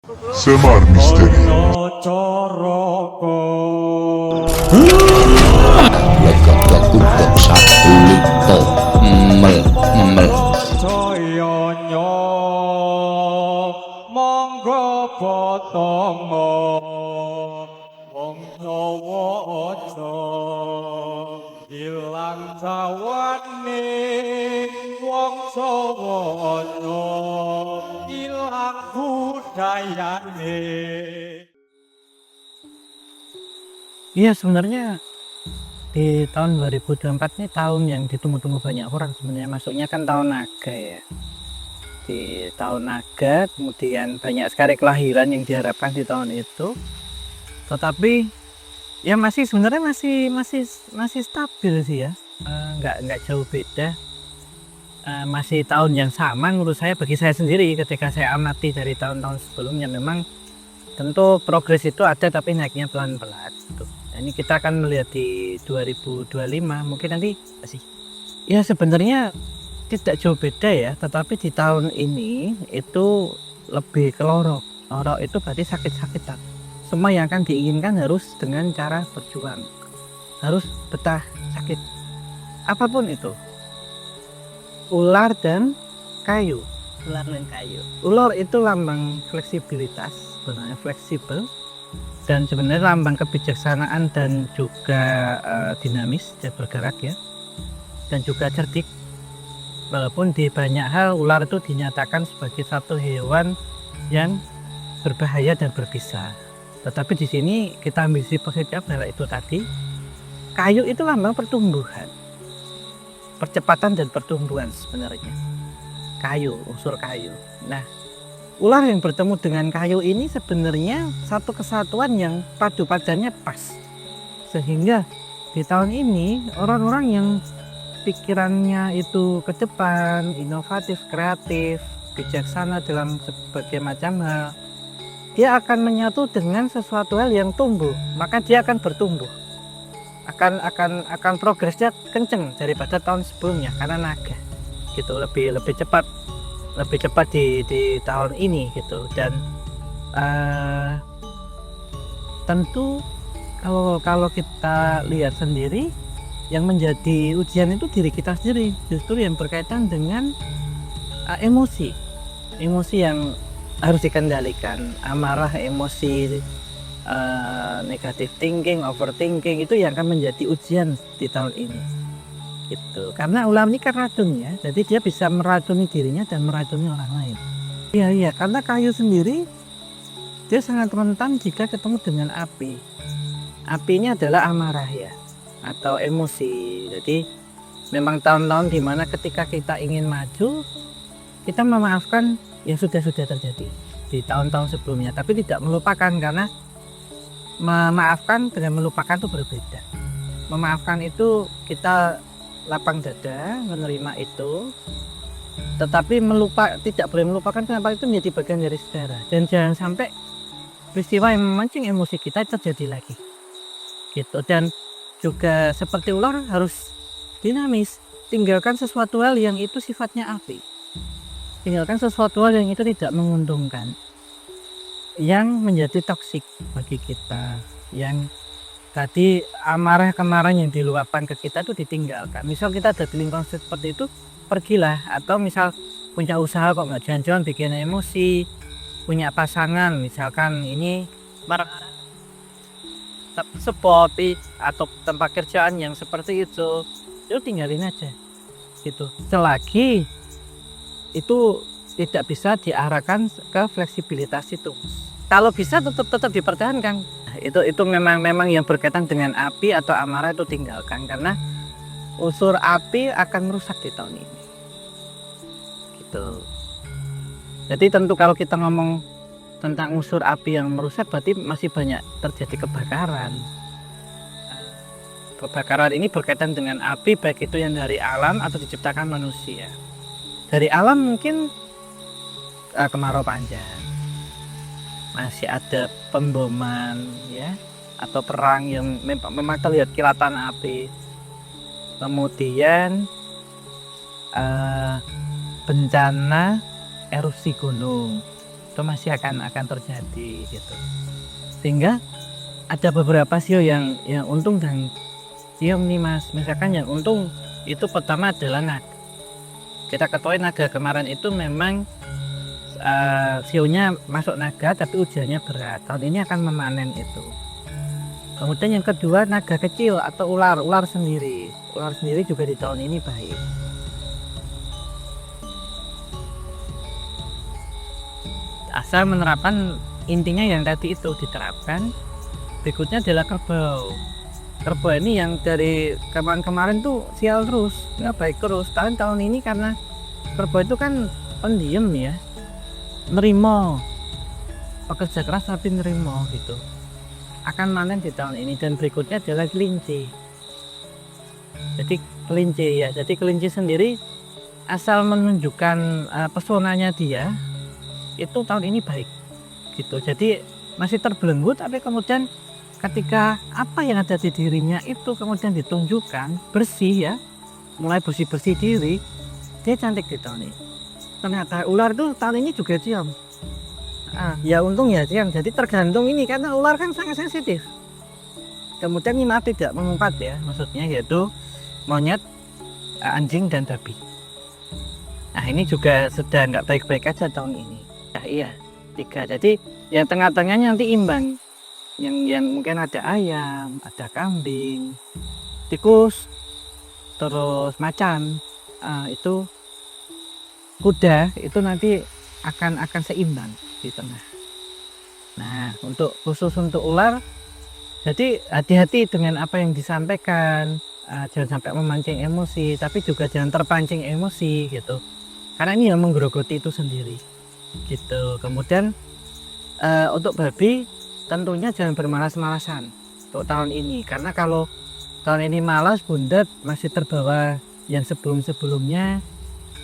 Semar Misteri. Legok satu lito mel mel monggo potongo wong Jawa aja ilang jawane wong Jawa aja ilang budayane. Iya, sebenarnya di tahun 2024 ini tahun yang ditunggu-tunggu banyak orang sebenarnya. Masuknya kan tahun naga ya. Di tahun naga kemudian banyak sekali kelahiran yang diharapkan di tahun itu. Tetapi ya sebenarnya masih stabil sih ya. Nggak jauh beda. Masih tahun yang sama menurut saya, bagi saya sendiri ketika saya amati dari tahun-tahun sebelumnya. Memang tentu progres itu ada tapi naiknya pelan-pelan gitu. Ini kita akan melihat di 2025 mungkin nanti masih ya sebenarnya tidak jauh beda ya, tetapi di tahun ini itu lebih ke lorok itu berarti sakit-sakitan. Semua yang akan diinginkan harus dengan cara berjuang, harus betah sakit apapun itu. Ular dan kayu. Ular itu lambang fleksibilitas, sebenarnya fleksibel, dan sebenarnya lambang kebijaksanaan dan juga dinamis dan bergerak ya, dan juga cerdik. Walaupun di banyak hal ular itu dinyatakan sebagai satu hewan yang berbahaya dan berbisa, tetapi di sini kita ambil sisi positif adalah itu tadi. Kayu itu lambang pertumbuhan, percepatan dan pertumbuhan sebenarnya. Kayu, unsur kayu. Nah, ular yang bertemu dengan kayu ini sebenarnya satu kesatuan yang padu padannya pas. Sehingga di tahun ini orang-orang yang pikirannya itu ke depan, inovatif, kreatif, bijaksana dalam berbagai macam hal, dia akan menyatu dengan sesuatu hal yang tumbuh, maka dia akan bertumbuh. Akan progresnya kenceng daripada tahun sebelumnya karena naga. Gitu, lebih cepat di tahun ini gitu. Dan tentu kalau kita lihat sendiri, yang menjadi ujian itu diri kita sendiri, justru yang berkaitan dengan emosi yang harus dikendalikan. Amarah, emosi, negative thinking, overthinking, itu yang akan menjadi ujian di tahun ini gitu. Karena ular ini kan racun ya, jadi dia bisa meracuni dirinya dan meracuni orang lain. Iya, karena kayu sendiri dia sangat rentan jika ketemu dengan api. Apinya adalah amarah ya, atau emosi. Jadi memang tahun-tahun dimana ketika kita ingin maju, kita memaafkan yang sudah terjadi di tahun-tahun sebelumnya, tapi tidak melupakan, karena memaafkan dengan melupakan itu berbeda. Memaafkan itu kita lapang dada menerima itu, tetapi tidak boleh melupakan. Kenapa? Itu menjadi bagian dari sejarah, dan jangan sampai peristiwa yang memancing emosi kita terjadi lagi gitu. Dan juga seperti ular harus dinamis, tinggalkan sesuatu hal yang itu sifatnya api, tinggalkan sesuatu hal yang itu tidak menguntungkan, yang menjadi toksik bagi kita, yang tadi amarah kemarin yang diluapkan ke kita itu ditinggalkan. Misal kita ada di lingkungan seperti itu, pergilah. Atau misal punya usaha kok nggak jalan-jalan, bikin emosi, punya pasangan misalkan ini seperti atau tempat kerjaan yang seperti itu tinggalin aja gitu, selagi itu tidak bisa diarahkan ke fleksibilitas itu. Kalau bisa tetap dipertahankan. Itu memang yang berkaitan dengan api atau amarah itu tinggalkan, karena unsur api akan merusak di tahun ini gitu. Jadi tentu kalau kita ngomong tentang unsur api yang merusak, berarti masih banyak terjadi kebakaran. Kebakaran ini berkaitan dengan api, baik itu yang dari alam atau diciptakan manusia. Dari alam mungkin kemarau panjang, masih ada pemboman ya, atau perang yang memang terlihat kilatan api. Kemudian bencana erupsi gunung, itu masih akan terjadi gitu. Sehingga ada beberapa sio yang untung dan diam nih Mas. Misalkan yang untung itu pertama adalah naga. Kita ketahui naga kemarin itu memang sionya masuk naga tapi ujiannya berat. Tahun ini akan memanen itu. Kemudian yang kedua naga kecil atau ular sendiri. Ular sendiri juga di tahun ini baik. Asal menerapkan intinya yang tadi itu diterapkan. Berikutnya adalah kerbau. Kerbau ini yang dari kemarin tuh sial terus, nggak baik terus. Tahun ini karena kerbau itu kan pendiam ya, nerimo, pekerja keras tapi nerimo gitu. Akan manen di tahun ini. Dan berikutnya adalah kelinci. Jadi kelinci sendiri asal menunjukkan pesonanya dia itu tahun ini baik gitu. Jadi masih terbelenggu tapi kemudian ketika apa yang ada di dirinya itu kemudian ditunjukkan bersih ya, mulai bersih diri, dia cantik di tahun ini. Ternyata ular tuh tahun ini juga diam. Ya untung ya diam. Jadi tergantung ini karena ular kan sangat sensitif. Kemudian ini maaf tidak mengumpat ya, maksudnya yaitu monyet, anjing dan babi. Nah ini juga sedang nggak baik-baik aja tahun ini. Nah iya 3. Jadi yang tengah-tengahnya nanti imbang. Yang mungkin ada ayam, ada kambing, tikus, terus macan, itu kuda itu nanti akan seimbang di tengah. Nah khusus untuk ular, jadi hati-hati dengan apa yang disampaikan, jangan sampai memancing emosi, tapi juga jangan terpancing emosi gitu. Karena ini yang menggerogoti itu sendiri gitu. Kemudian untuk babi tentunya jangan bermalas-malasan untuk tahun ini, karena kalau tahun ini malas bundet masih terbawa yang sebelumnya,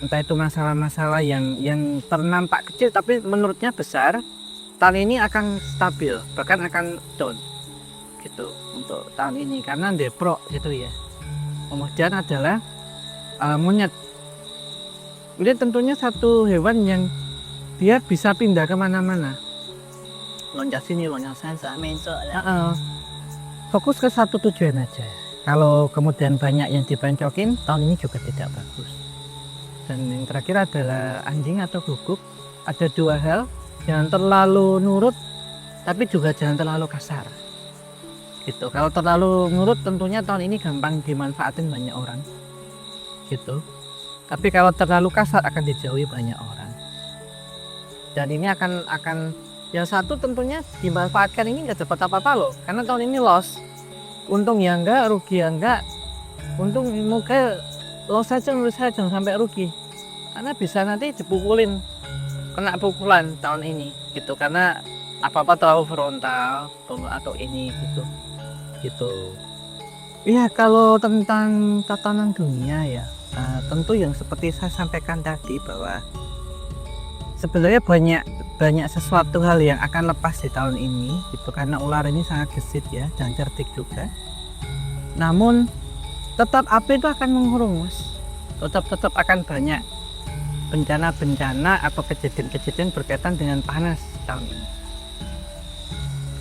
entah itu masalah-masalah yang ternampak kecil tapi menurutnya besar, tahun ini akan stabil bahkan akan down gitu untuk tahun ini karena deprok gitu ya. Kemudian adalah monyet. Ini tentunya satu hewan yang dia bisa pindah kemana-mana, loncat sini loncat sana, fokus ke satu tujuan aja. Kalau kemudian banyak yang dibancokin, tahun ini juga tidak bagus. Dan yang terakhir adalah anjing atau guguk. Ada 2 hal, jangan terlalu nurut tapi juga jangan terlalu kasar gitu. Kalau terlalu nurut tentunya tahun ini gampang dimanfaatin banyak orang gitu, tapi kalau terlalu kasar akan dijauhi banyak orang. Dan ini akan yang satu tentunya dimanfaatkan ini nggak dapat apa-apa loh, karena tahun ini loss. Untung ya enggak, rugi ya enggak. Untung moga loss saja menurut saya, jangan sampai rugi. Karena bisa nanti dipukulin, kena pukulan tahun ini gitu. Karena apa-apa terlalu frontal atau ini gitu. Iya, kalau tentang tatanan dunia ya, tentu yang seperti saya sampaikan tadi bahwa sebenarnya banyak sesuatu hal yang akan lepas di tahun ini gitu, karena ular ini sangat gesit ya dan cerdik juga. Namun tetap api itu akan mengurung Mas, tetap akan banyak bencana-bencana atau kejadian-kejadian berkaitan dengan panas tahun ini.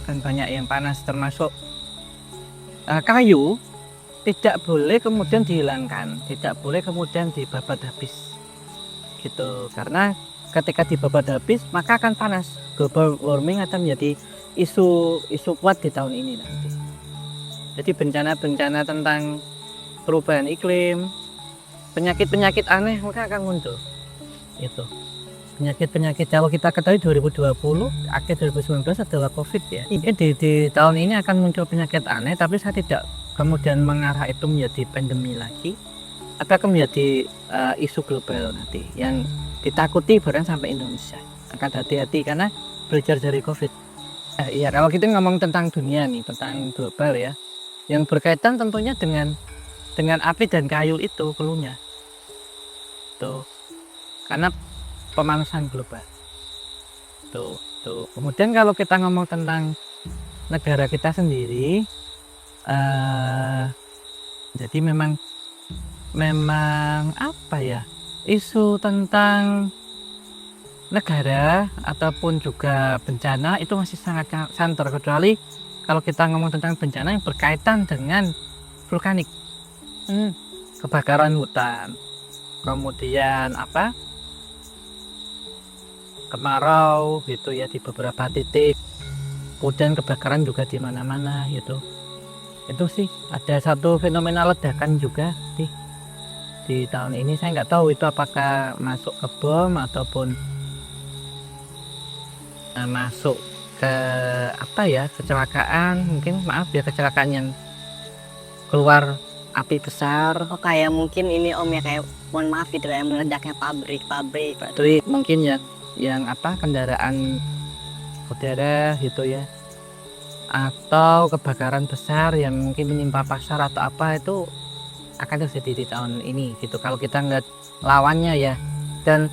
Akan banyak yang panas, termasuk kayu tidak boleh kemudian dihilangkan, tidak boleh kemudian dibabat habis gitu, karena ketika dibabat habis maka akan panas. Global warming akan menjadi isu kuat di tahun ini nanti. Jadi bencana-bencana tentang perubahan iklim, penyakit-penyakit aneh maka akan muncul itu. Penyakit-penyakit kalau kita ketahui 2020 akhir 2019 adalah COVID ya. Ini di tahun ini akan muncul penyakit aneh, tapi saya tidak kemudian mengarah itu menjadi pandemi lagi, atau akan menjadi isu global nanti yang ditakuti bahkan sampai Indonesia. Akan hati-hati karena belajar dari COVID. Iya, kalau kita ngomong tentang dunia nih, tentang global ya, yang berkaitan tentunya dengan api dan kayu itu keluarnya. Tuh. Karena pemanasan global. Tuh. Kemudian kalau kita ngomong tentang negara kita sendiri, jadi memang apa ya, isu tentang negara ataupun juga bencana itu masih sangat santer, kecuali kalau kita ngomong tentang bencana yang berkaitan dengan vulkanik, kebakaran hutan, kemudian kemarau gitu ya di beberapa titik, kemudian kebakaran juga di mana-mana gitu. Itu sih ada satu fenomena ledakan juga di tahun ini. Saya nggak tahu itu apakah masuk ke bom ataupun masuk ke kecelakaan, mungkin kecelakaan yang keluar api besar. Oh kayak mungkin ini Om ya, kayak mohon maaf gitu ya, meledaknya pabrik Itu mungkin yang kendaraan udara gitu ya, atau kebakaran besar yang mungkin menimpa pasar atau apa, itu akan terjadi di tahun ini gitu kalau kita ngeliat lawannya ya. Dan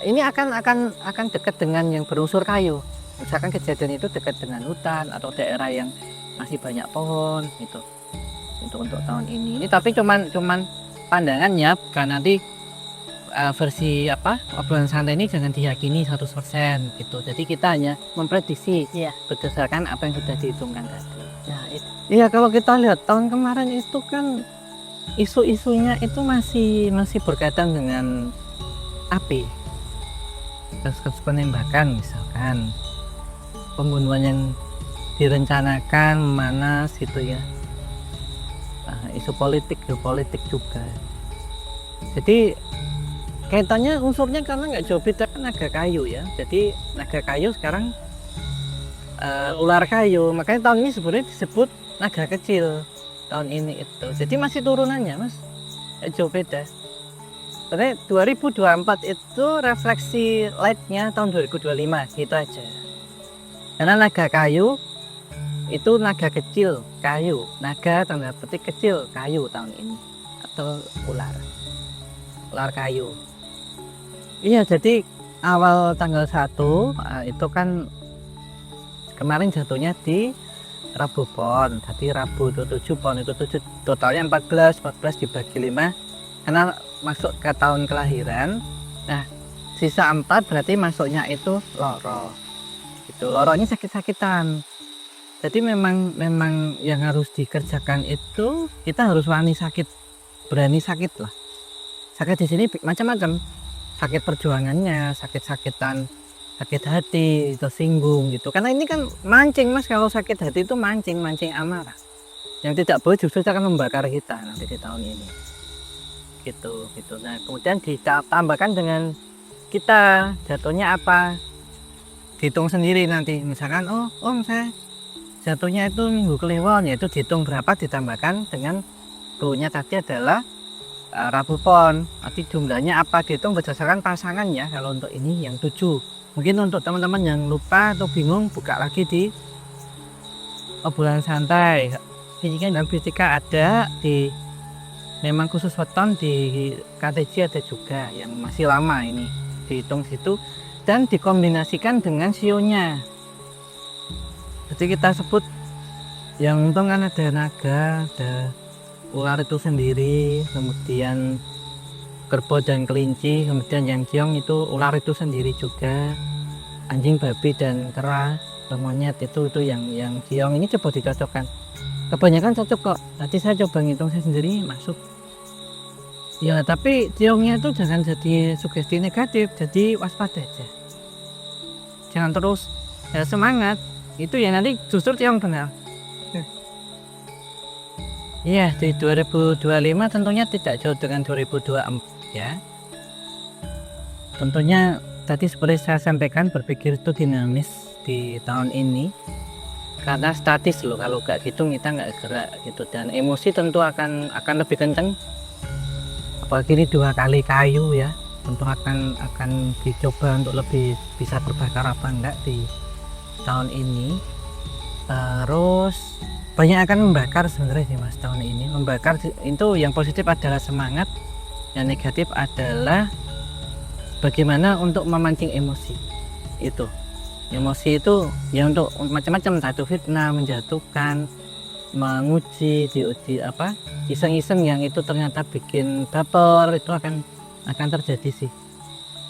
ini akan dekat dengan yang berunsur kayu. Misalkan kejadian itu dekat dengan hutan atau daerah yang masih banyak pohon gitu. Untuk tahun ini tapi cuman pandangannya, karena nanti versi obrolan santai ini jangan diyakini 100% gitu. Jadi kita hanya memprediksi berdasarkan apa yang sudah dihitungkan tadi. Nah, iya kalau kita lihat tahun kemarin itu kan isu-isunya itu masih berkaitan dengan api, kasus penembakan misalkan, pembunuhan yang direncanakan memanas gitu ya. Isu politik, geopolitik juga. Jadi kaitannya unsurnya karena nggak jauh beda kan naga kayu ya. Jadi naga kayu sekarang ular kayu, makanya tahun ini sebenarnya disebut naga kecil tahun ini itu. Jadi masih turunannya mas, nggak jauh beda. Sebenarnya 2024 itu refleksi lightnya tahun 2025 gitu aja. Karena naga kayu itu naga kecil kayu, naga tanda petik kecil kayu tahun ini, atau ular kayu. Iya, jadi awal tanggal 1 itu kan kemarin jatuhnya di Rabu Pon. Jadi Rabu itu 7 Pon, itu 7 totalnya 14 dibagi 5 karena masuk ke tahun kelahiran. Nah sisa 4 berarti masuknya itu loro itu, loronya sakit-sakitan. Jadi memang yang harus dikerjakan itu kita harus berani sakit lah. Sakit di sini macam-macam, sakit perjuangannya, sakit-sakitan, sakit hati, tersinggung gitu. Karena ini kan mancing mas, kalau sakit hati itu mancing amarah. Yang tidak boleh justru akan membakar kita nanti di tahun ini. Gitu. Nah kemudian ditambahkan dengan kita jatuhnya apa, dihitung sendiri nanti. Misalkan saya jatuhnya itu minggu kliwon, yaitu dihitung berapa ditambahkan dengan cluenya tadi adalah Rabu Pon. Nanti jumlahnya apa dihitung berdasarkan pasangan ya. Kalau untuk ini yang 7. Mungkin untuk teman-teman yang lupa atau bingung, buka lagi di obrolan santai. Fisika dan fisika ada di, memang khusus weton di KTJ ada juga yang masih lama ini dihitung situ dan dikombinasikan dengan sionya. Jadi kita sebut yang untung kan ada naga, ada ular itu sendiri, kemudian kerbau dan kelinci, kemudian yang kiong itu ular itu sendiri juga, anjing, babi dan kera, monyet itu yang kiong ini coba dicocokkan. Kebanyakan cocok kok. Nanti saya coba ngitung saya sendiri masuk. Ya tapi kiongnya itu jangan jadi sugesti negatif, jadi waspada aja. Jangan terus semangat. Itu ya nanti justru yang benar. Iya, di 2025 tentunya tidak jauh dengan 2024 ya. Tentunya tadi seperti saya sampaikan, berpikir itu dinamis di tahun ini. Karena statis loh, kalau nggak gitu kita nggak gerak gitu, dan emosi tentu akan lebih kenceng. Apalagi ini 2 kali kayu ya, tentu akan dicoba untuk lebih bisa terbakar apa enggak di tahun ini. Terus banyak akan membakar sebenarnya sih mas tahun ini. Membakar itu yang positif adalah semangat, yang negatif adalah bagaimana untuk memancing emosi. Itu emosi itu ya untuk macam-macam, satu fitnah, menjatuhkan, menguji, diuji iseng-iseng yang itu ternyata bikin baper, itu akan terjadi sih.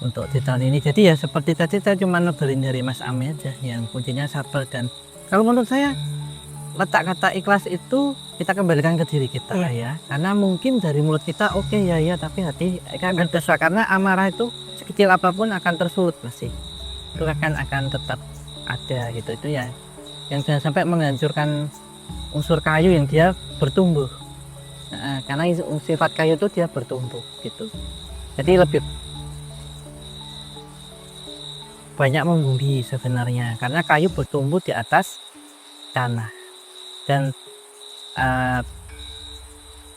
untuk di tahun ini. Jadi ya seperti tadi saya cuma nebelin dari Mas Ami aja yang kuncinya sabar. Dan kalau menurut saya letak kata ikhlas itu kita kembalikan ke diri kita ya, karena mungkin dari mulut kita oke ya tapi hati akan tersulut, karena amarah itu sekecil apapun akan tersulut pasti, itu akan tetap ada gitu. Itu ya yang jangan sampai menghancurkan unsur kayu yang dia bertumbuh. Nah, karena sifat kayu itu dia bertumbuh gitu, jadi lebih banyak membumi sebenarnya, karena kayu bertumbuh di atas tanah, dan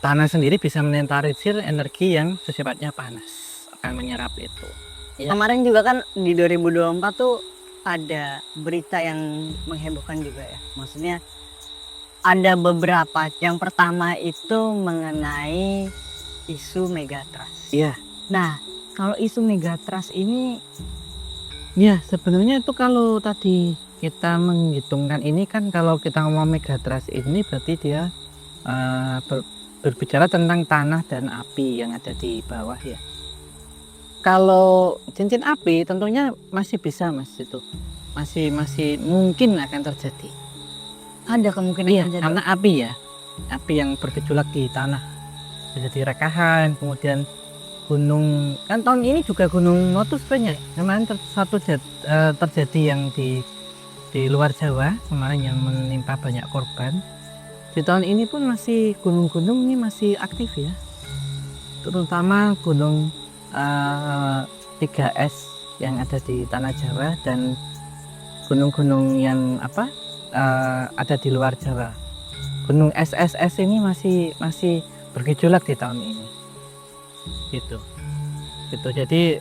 tanah sendiri bisa menetralisir energi yang sifatnya panas, akan menyerap itu. Ya. Kemarin juga kan di 2024 tuh ada berita yang menghebohkan juga ya. Maksudnya ada beberapa. Yang pertama itu mengenai isu Megatrust. Iya. Nah, kalau isu Megatrust ini Ya sebenarnya itu kalau tadi kita menghitungkan ini kan, kalau kita ngomong Megatrust ini berarti dia berbicara tentang tanah dan api yang ada di bawah ya. Kalau cincin api tentunya masih bisa Mas, itu masih mungkin akan terjadi. ada kemungkinan Iya, terjadi. karena api ya, api yang bergejolak di tanah, jadi rekahan, kemudian gunung, kan tahun ini juga gunung Notus banyak. Kemarin terjadi yang di luar Jawa kemarin yang menimpa banyak korban. Di tahun ini pun masih gunung-gunung ini masih aktif ya, terutama gunung 3S yang ada di tanah Jawa dan gunung-gunung yang ada di luar Jawa. Gunung SSS ini masih bergejolak di tahun ini. Gitu. Jadi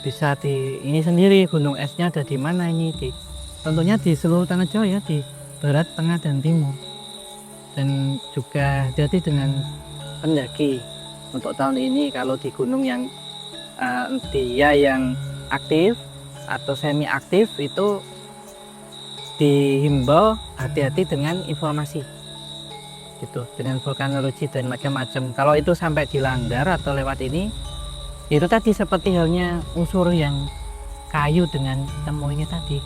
bisa ini sendiri gunung esnya ada di mana ini, tentunya di seluruh tanah Jawa ya, di barat, tengah dan timur. Dan juga hati-hati dengan pendaki untuk tahun ini. Kalau di gunung yang dia yang aktif atau semi aktif itu dihimbau hati-hati dengan informasi gitu, dengan vulkanologi dan macam-macam. Kalau itu sampai dilanggar atau lewat ini, itu tadi seperti halnya unsur yang kayu dengan temu ini tadi,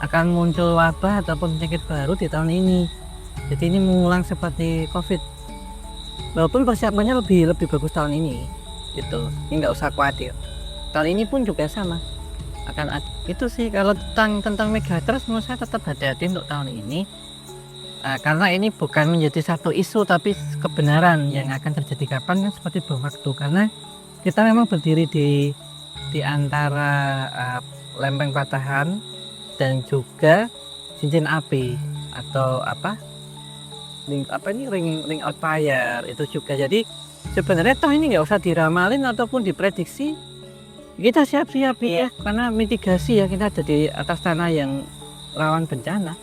akan muncul wabah ataupun penyakit baru di tahun ini. Jadi ini mengulang seperti COVID, walaupun persiapannya lebih bagus tahun ini gitu, ini nggak usah khawatir. Tahun ini pun juga sama akan itu sih. Kalau tentang Megatrust menurut saya tetap hati-hati untuk tahun ini, karena ini bukan menjadi satu isu tapi kebenaran yang akan terjadi kapan kan seperti bom waktu, karena kita memang berdiri di antara lempeng patahan dan juga cincin api atau ring out fire itu juga. Jadi sebenarnya toh ini nggak usah diramalin ataupun diprediksi, kita siap-siap ya, karena mitigasi ya, kita ada di atas tanah yang rawan bencana.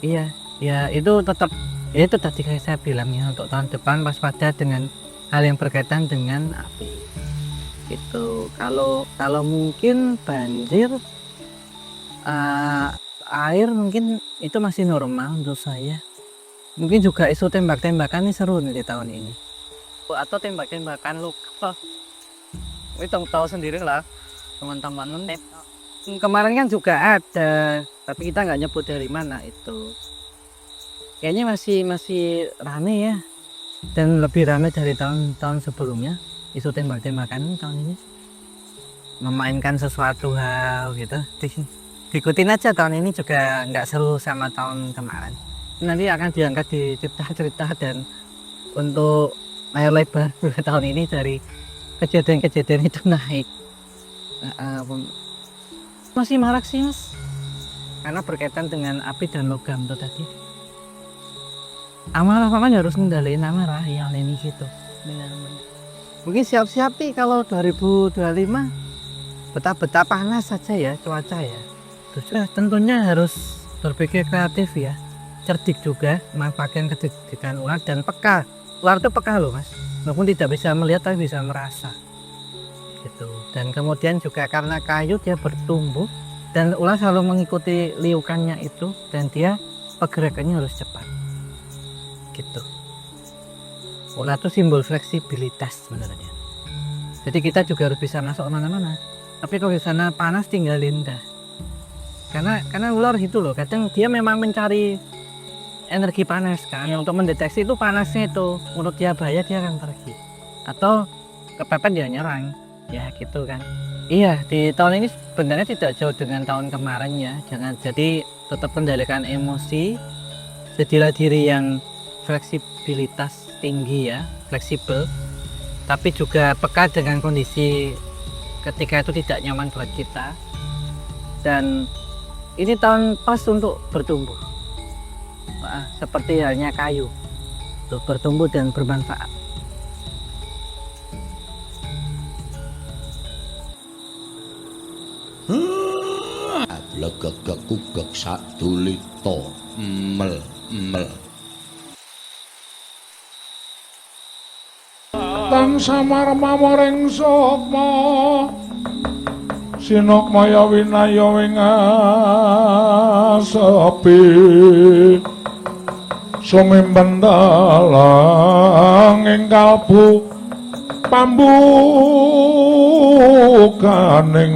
Iya ya, itu tetap ya, itu tadi kayak saya bilang ya, untuk tahun depan waspada dengan hal yang berkaitan dengan api itu. Kalau mungkin banjir, air mungkin itu masih normal menurut saya. Mungkin juga isu tembak-tembakan ini seru nih di tahun ini, atau tembak-tembakan lokal. Itu tahu sendiri lah teman-teman. Kemarin kan juga ada, tapi kita nggak nyebut dari mana itu. Kayaknya masih rame ya, dan lebih rame dari tahun sebelumnya. Isu tembak-tembakan tahun ini memainkan sesuatu hal gitu. Diikutin aja, tahun ini juga nggak seru sama tahun kemarin. Nanti akan diangkat di cerita-cerita dan untuk layar lebar tahun ini dari kejadian-kejadian itu naik. Masih marak sih Mas, karena berkaitan dengan api dan logam itu tadi. Amarah harus ngendaliin amarah yang ini gitu. Mungkin siap-siap nih kalau 2025 betah-betah panas saja ya cuaca ya. Terus tentunya harus berpikir kreatif ya, cerdik juga, manfaatkan kecerdikan ular dan peka. Ular itu peka loh Mas, walaupun tidak bisa melihat tapi bisa merasa gitu. Dan kemudian juga karena kayu dia bertumbuh dan ular selalu mengikuti liukannya itu, dan dia pergerakannya harus cepat gitu. Ular itu simbol fleksibilitas sebenarnya. Jadi kita juga harus bisa masuk kemana-mana. Tapi kalau di sana panas tinggalin dah. Karena ular itu loh, kadang dia memang mencari energi panas kan. Untuk mendeteksi itu panasnya itu, menurut dia bahaya dia akan pergi. Atau kepepet dia nyerang, ya gitu kan. Iya, di tahun ini sebenarnya tidak jauh dengan tahun kemarin ya. Jadi tetap kendalikan emosi, jadilah diri yang fleksibilitas tinggi ya, fleksibel. Tapi juga peka dengan kondisi ketika itu tidak nyaman buat kita. Dan ini tahun pas untuk bertumbuh. Seperti halnya kayu, untuk bertumbuh dan bermanfaat. Legegegugeg sadulita mel mel Tang samar mamoring sukma sinok maya winaya wingasepi sumimpen dalang ing kalbu pambukaning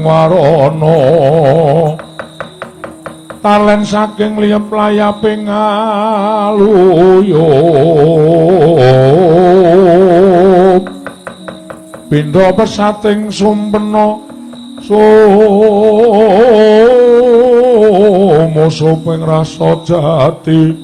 warana talen saking liyep layaping aluyup pindha pesating sumpena sumusuping rasa jati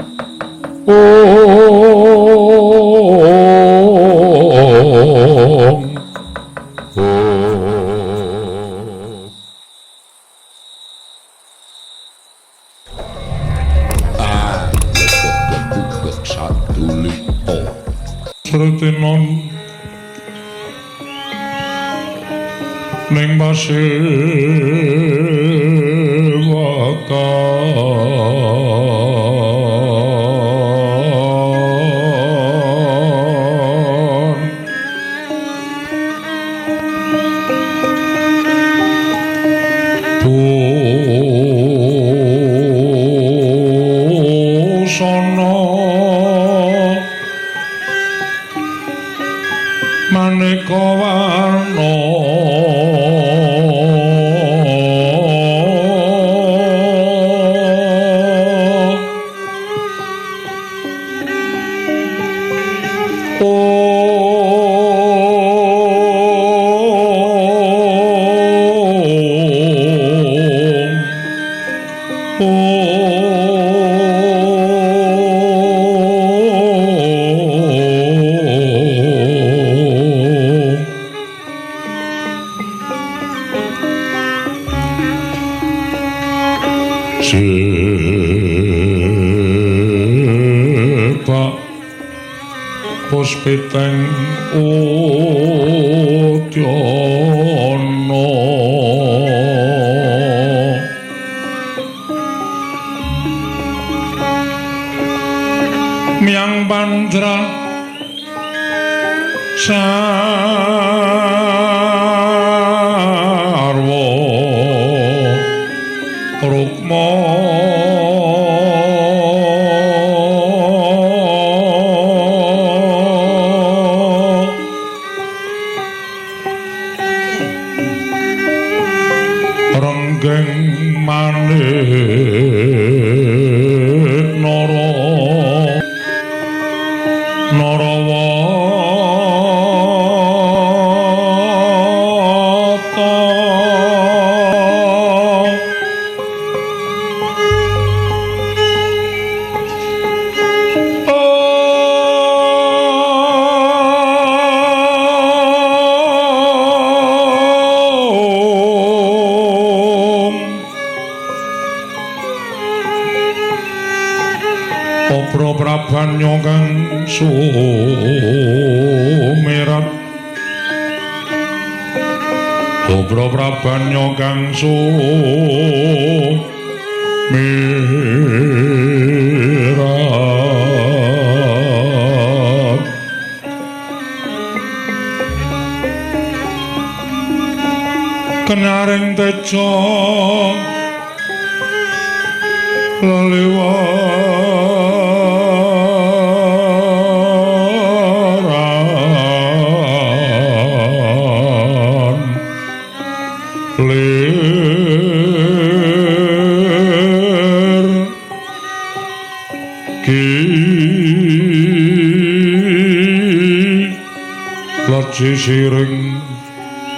legegegugeg sadulita Sretinon ning pasewakan busana maneka warna Pak puspiteng udyana miang pandra sarwa rukma renggeng manit narawata Obro prabanyo kang sumirat Obro prabanyo kang sumirat Kenaring tejo laliwara aji siring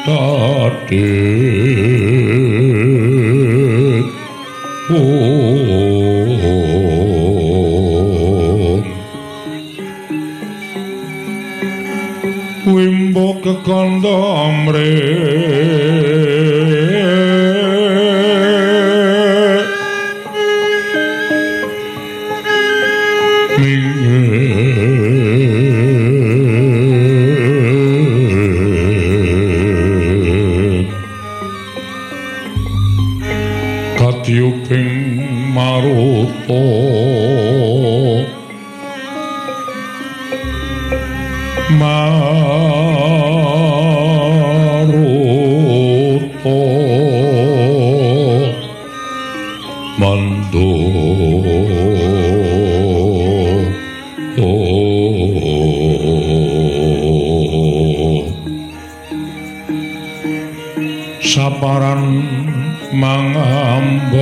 dadit wimbo kekanda amrih mingit katyuping maruta maruta mando saparan mangambar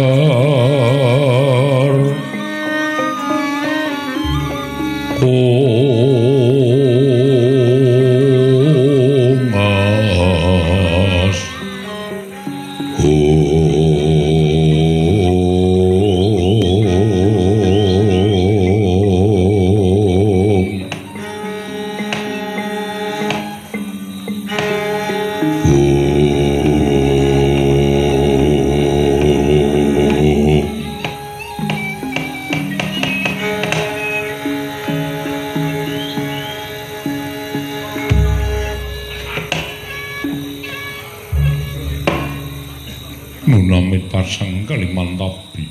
kungas Nunamit pasang Kalimantabi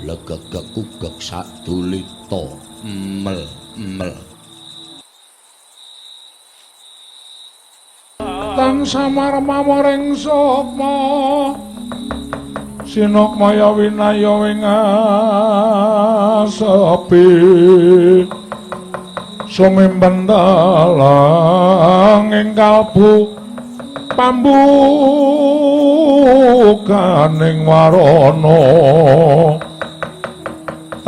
Blegegek kugek satulita mel mel Tang samar mawaring sukma Sinok maya winaya wingasepi Sumimpen dalang ing kalbu pambukaning warana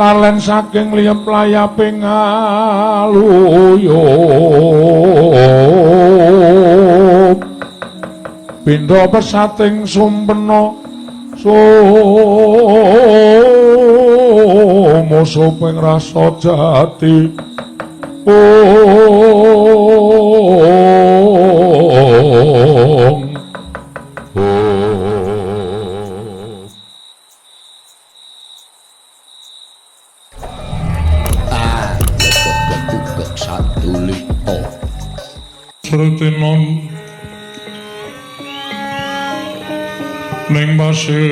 Talen saking liyep layaping aluyup Pindha pesating sumpena Musuping rasa jati blegegek kugek satulita Sretinon ning pasewakan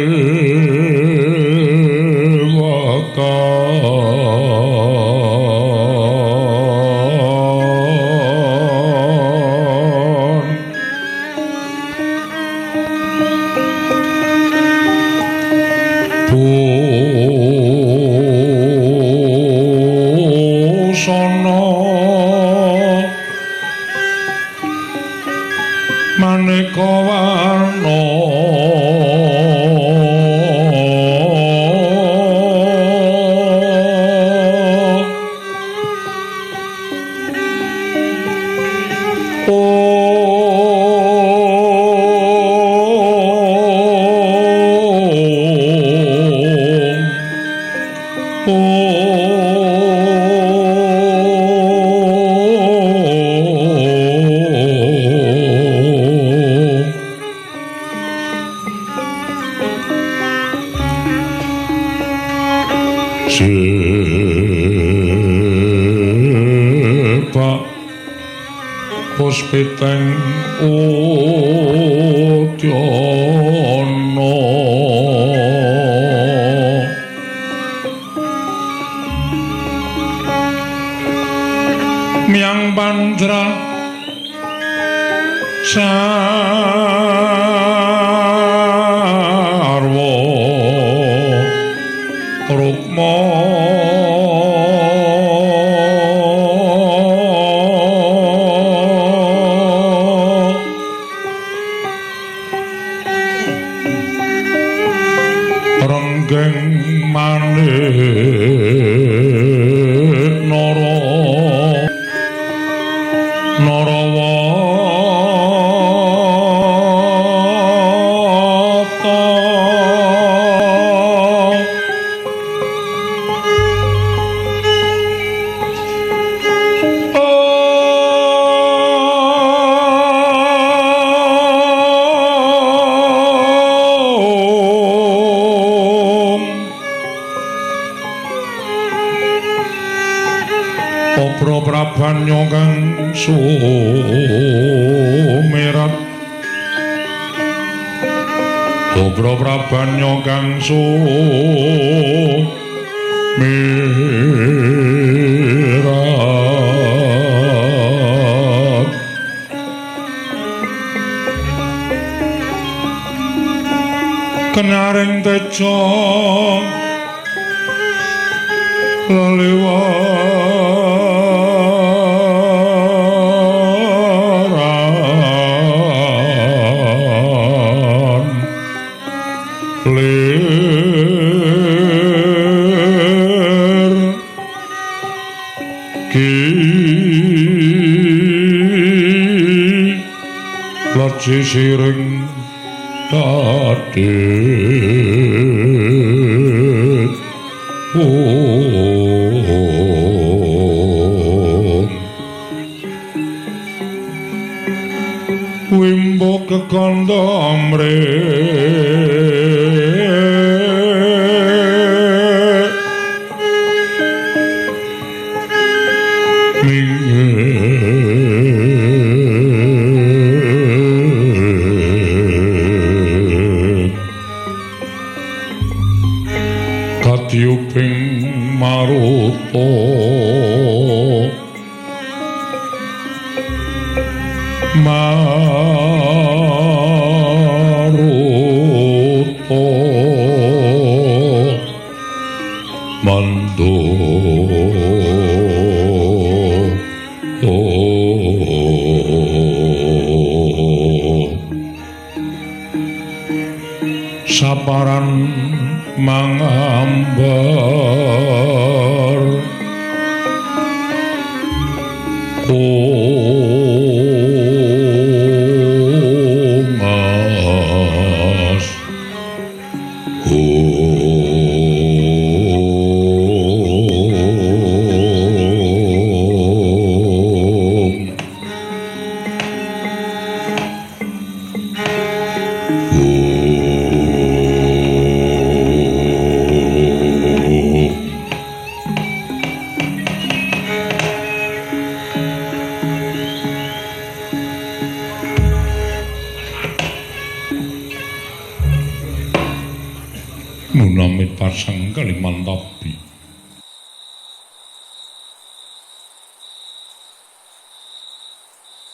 busana maneka warna Pak puspiteng udyana miang pandra sarwa rukma prabanyo kang sumirat Dobra prabanyo kang sumirat Kenaring teca laliwaran lir ki laci siring tadet Wimbo kekanda amret mingget katyuping maruta maruta mando saparan mangambar Mas Munamit pasang Kalimantapi